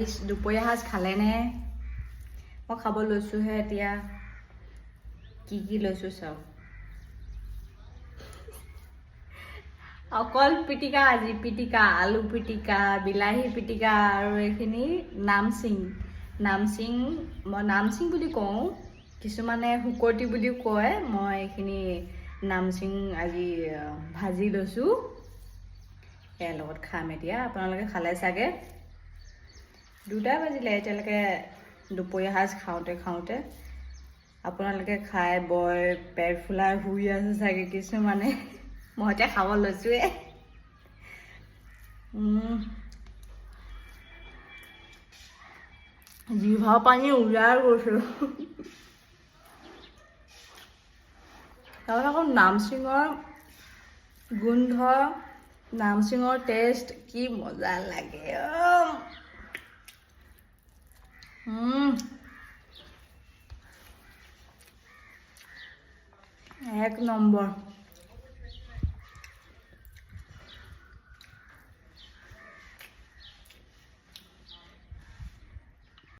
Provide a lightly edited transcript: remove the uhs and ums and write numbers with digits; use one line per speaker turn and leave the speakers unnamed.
দুপৰীয়া সাজ খালেনে? মই খাব লৈছোঁহে এতিয়া। কি লৈছোঁ চাওক। অকল পিটিকা আজি, পিটিকা আলু পিটিকা, বিলাহী পিটিকা আৰু এইখিনি নামচিং। মই নামচিং বুলি কওঁ, কিছুমানে শুকতি বুলিও কয়। মই এইখিনি নামচিং আজি ভাজি লৈছোঁ, ইয়াৰ লগত খাম এতিয়া। আপোনালোকে খালে চাগে? 2টা বাজিলে এতিয়ালৈকে দুপৰীয়া সাজ খাওঁতে আপোনালোকে খাই বৈ পেট ফুলাই শুই আছে চাগে কিছুমানে। মই এতিয়া খাব লৈছোঁৱে। জিভা পানী ওলাই গৈছোঁ। তাৰপিছত আকৌ নামচিঙৰ গোন্ধ, নামচিঙৰ টেষ্ট কি মজা লাগে। এক নম্বৰ।